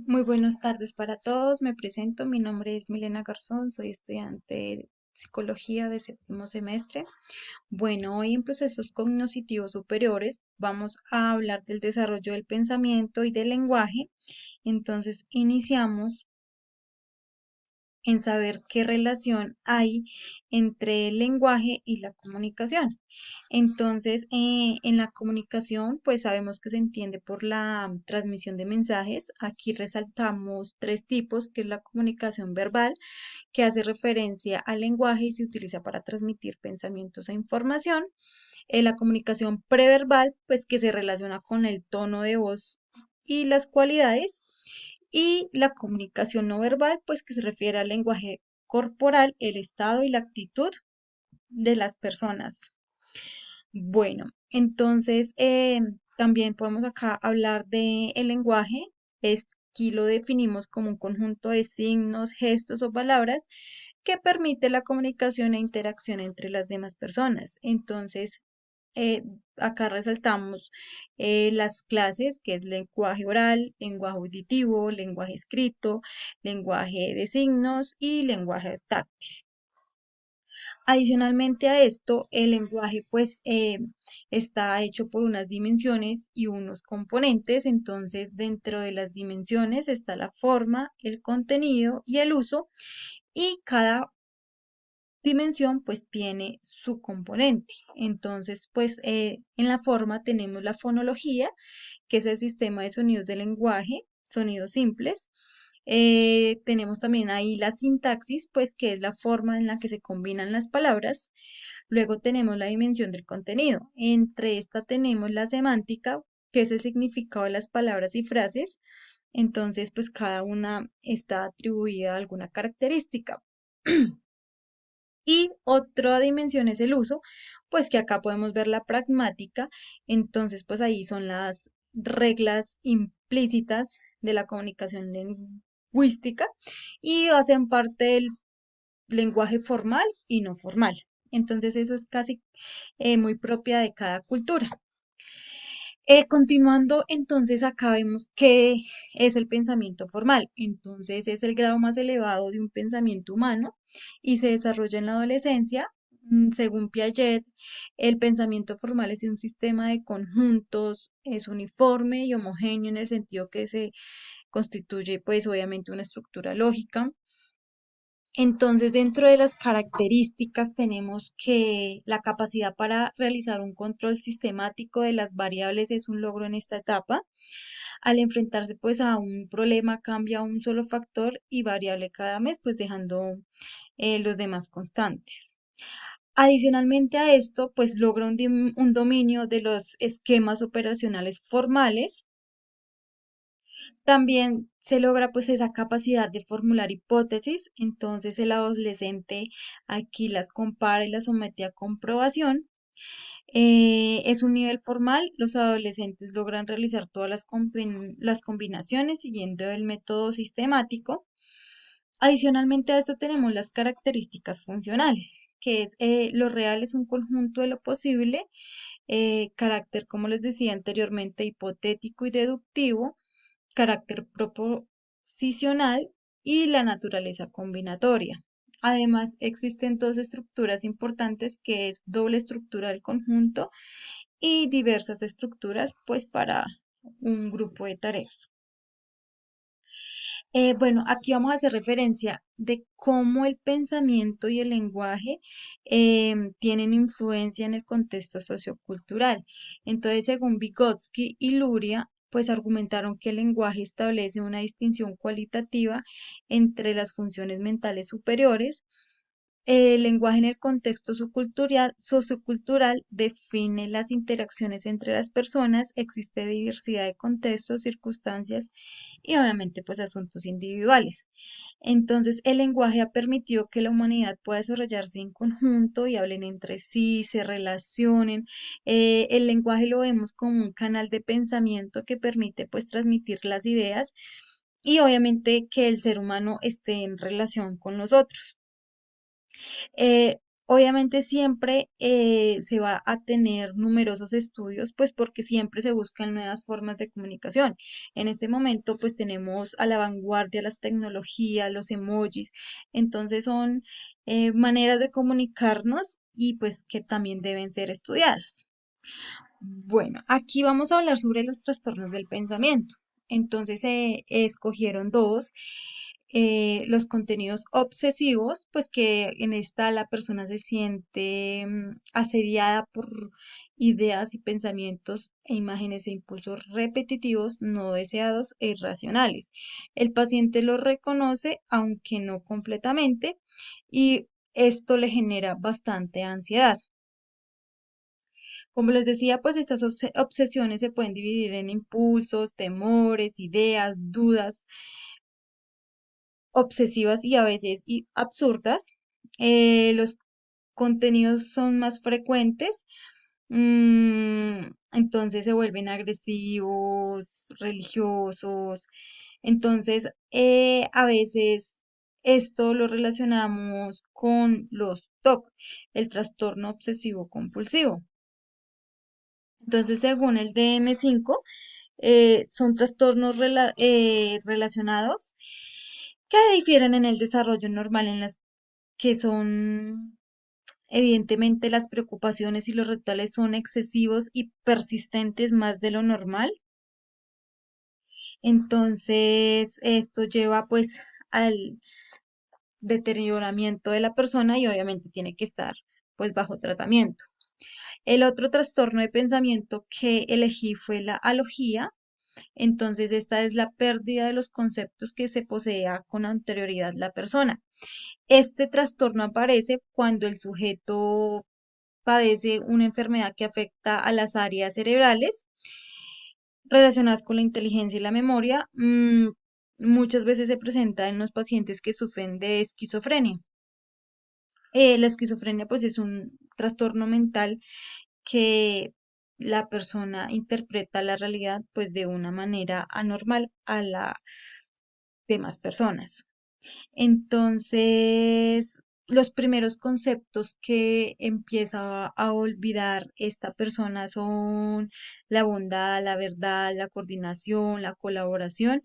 Muy buenas tardes para todos. Me presento. Mi nombre es Milena Garzón. Soy estudiante de psicología de séptimo semestre. Bueno, hoy en procesos cognitivos superiores vamos a hablar del desarrollo del pensamiento y del lenguaje. Entonces, iniciamos en saber qué relación hay entre el lenguaje y la comunicación. Entonces, en la comunicación, pues sabemos que se entiende por la transmisión de mensajes. Aquí resaltamos tres tipos, que es la comunicación verbal, que hace referencia al lenguaje y se utiliza para transmitir pensamientos e información. La comunicación preverbal, pues que se relaciona con el tono de voz y las cualidades. Y la comunicación no verbal, pues que se refiere al lenguaje corporal, el estado y la actitud de las personas. Bueno, entonces también podemos acá hablar de el lenguaje. Aquí lo definimos como un conjunto de signos, gestos o palabras que permite la comunicación e interacción entre las demás personas. Entonces, eh, acá resaltamos las clases, que es lenguaje oral, lenguaje auditivo, lenguaje escrito, lenguaje de signos y lenguaje táctil. Adicionalmente a esto, el lenguaje pues está hecho por unas dimensiones y unos componentes. Entonces, dentro de las dimensiones está la forma, el contenido y el uso, y cada dimensión pues tiene su componente. Entonces, pues en la forma tenemos la fonología, que es el sistema de sonidos del lenguaje, sonidos simples. Tenemos también ahí la sintaxis, pues que es la forma en la que se combinan las palabras. Luego tenemos la dimensión del contenido. Entre esta tenemos la semántica, que es el significado de las palabras y frases. Entonces, pues cada una está atribuida a alguna característica. Y otra dimensión es el uso, pues que acá podemos ver la pragmática. Entonces, pues ahí son las reglas implícitas de la comunicación lingüística y hacen parte del lenguaje formal y no formal. Entonces, eso es casi muy propia de cada cultura. Continuando, entonces acá vemos que es el pensamiento formal. Entonces es el grado más elevado de un pensamiento humano y se desarrolla en la adolescencia. Según Piaget, el pensamiento formal es un sistema de conjuntos, es uniforme y homogéneo en el sentido que se constituye pues obviamente una estructura lógica. Entonces, dentro de las características tenemos que la capacidad para realizar un control sistemático de las variables es un logro en esta etapa. Al enfrentarse pues a un problema cambia un solo factor y variable cada mes, pues dejando los demás constantes. Adicionalmente a esto, pues logra un dominio de los esquemas operacionales formales. También se logra pues esa capacidad de formular hipótesis. Entonces el adolescente aquí las compara y las somete a comprobación. Es un nivel formal. Los adolescentes logran realizar todas las combinaciones siguiendo el método sistemático. Adicionalmente a esto tenemos las características funcionales, que es lo real es un conjunto de lo posible, carácter, como les decía anteriormente, hipotético y deductivo, carácter proposicional y la naturaleza combinatoria. Además, existen dos estructuras importantes, que es doble estructura del conjunto y diversas estructuras, pues para un grupo de tareas. Bueno, aquí vamos a hacer referencia de cómo el pensamiento y el lenguaje tienen influencia en el contexto sociocultural. Entonces, según Vygotsky y Luria, pues argumentaron que el lenguaje establece una distinción cualitativa entre las funciones mentales superiores. El lenguaje en el contexto sociocultural define las interacciones entre las personas, existe diversidad de contextos, circunstancias y obviamente pues asuntos individuales. Entonces el lenguaje ha permitido que la humanidad pueda desarrollarse en conjunto y hablen entre sí, se relacionen. El lenguaje lo vemos como un canal de pensamiento que permite pues transmitir las ideas y obviamente que el ser humano esté en relación con los otros. Obviamente siempre se va a tener numerosos estudios, pues porque siempre se buscan nuevas formas de comunicación. En este momento, pues tenemos a la vanguardia las tecnologías, los emojis, entonces son maneras de comunicarnos y pues que también deben ser estudiadas. Bueno, aquí vamos a hablar sobre los trastornos del pensamiento. Entonces se escogieron dos, los contenidos obsesivos, pues que en esta la persona se siente asediada por ideas y pensamientos e imágenes e impulsos repetitivos, no deseados e irracionales. El paciente lo reconoce, aunque no completamente, y esto le genera bastante ansiedad. Como les decía, pues estas obsesiones se pueden dividir en impulsos, temores, ideas, dudas obsesivas y a veces absurdas. Los contenidos son más frecuentes, entonces se vuelven agresivos, religiosos. Entonces, a veces esto lo relacionamos con los TOC, el trastorno obsesivo compulsivo. Entonces, según el DM5, son trastornos relacionados que difieren en el desarrollo normal, en las que son, evidentemente, las preocupaciones y los rituales son excesivos y persistentes más de lo normal. Entonces, esto lleva pues al deterioramiento de la persona y obviamente tiene que estar pues bajo tratamiento. El otro trastorno de pensamiento que elegí fue la alogía. Entonces, esta es la pérdida de los conceptos que se posea con anterioridad la persona. Este trastorno aparece cuando el sujeto padece una enfermedad que afecta a las áreas cerebrales relacionadas con la inteligencia y la memoria. Muchas veces se presenta en los pacientes que sufren de esquizofrenia. La esquizofrenia pues es un trastorno mental que la persona interpreta la realidad pues de una manera anormal a las demás personas. Entonces, los primeros conceptos que empieza a olvidar esta persona son la bondad, la verdad, la coordinación, la colaboración,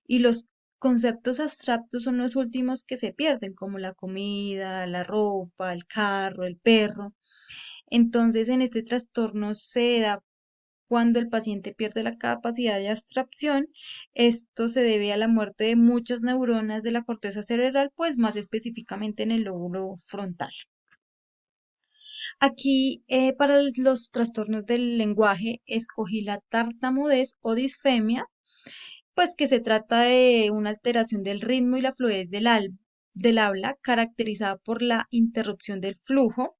y los conceptos abstractos son los últimos que se pierden, como la comida, la ropa, el carro, el perro. Entonces, en este trastorno se da cuando el paciente pierde la capacidad de abstracción. Esto se debe a la muerte de muchas neuronas de la corteza cerebral, pues más específicamente en el lóbulo frontal. Aquí, para los trastornos del lenguaje, escogí la tartamudez o disfemia, pues que se trata de una alteración del ritmo y la fluidez del habla, caracterizada por la interrupción del flujo,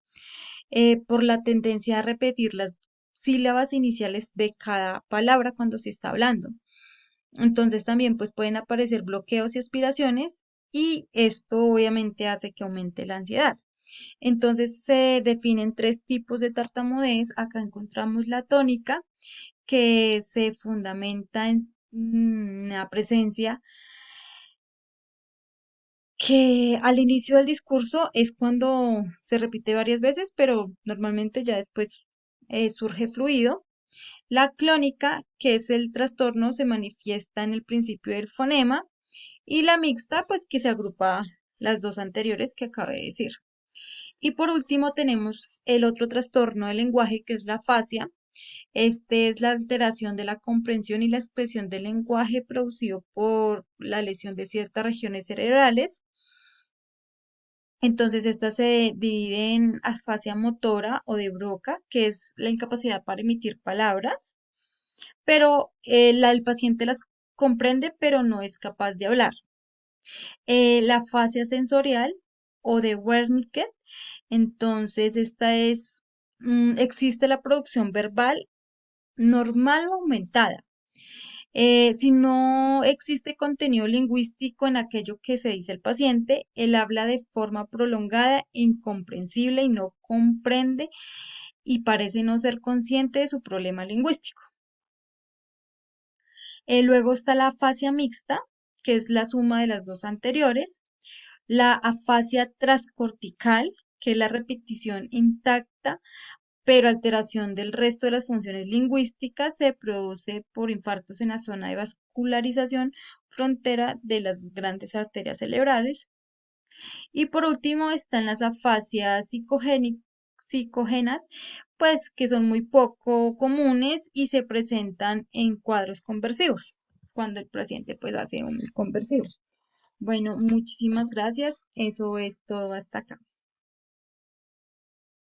por la tendencia a repetir las sílabas iniciales de cada palabra cuando se está hablando. Entonces también pues pueden aparecer bloqueos y aspiraciones y esto obviamente hace que aumente la ansiedad. Entonces se definen tres tipos de tartamudez. Acá encontramos la tónica, que se fundamenta en la presencia que al inicio del discurso es cuando se repite varias veces, pero normalmente ya después surge fluido. La clónica, que es el trastorno, se manifiesta en el principio del fonema, y la mixta, pues que se agrupa las dos anteriores que acabé de decir. Y por último tenemos el otro trastorno del lenguaje, que es la afasia. Este es la alteración de la comprensión y la expresión del lenguaje producido por la lesión de ciertas regiones cerebrales. Entonces, esta se divide en afasia motora o de Broca, que es la incapacidad para emitir palabras, pero el paciente las comprende, pero no es capaz de hablar. La afasia sensorial o de Wernicke, entonces esta es, existe la producción verbal normal o aumentada. Si no existe contenido lingüístico en aquello que se dice el paciente, él habla de forma prolongada, incomprensible y no comprende y parece no ser consciente de su problema lingüístico. Luego está la afasia mixta, que es la suma de las dos anteriores. La afasia transcortical, que es la repetición intacta, pero alteración del resto de las funciones lingüísticas se produce por infartos en la zona de vascularización frontera de las grandes arterias cerebrales. Y por último están las afasias psicogénas, pues que son muy poco comunes y se presentan en cuadros conversivos, cuando el paciente pues hace un conversivo. Bueno, muchísimas gracias. Eso es todo hasta acá.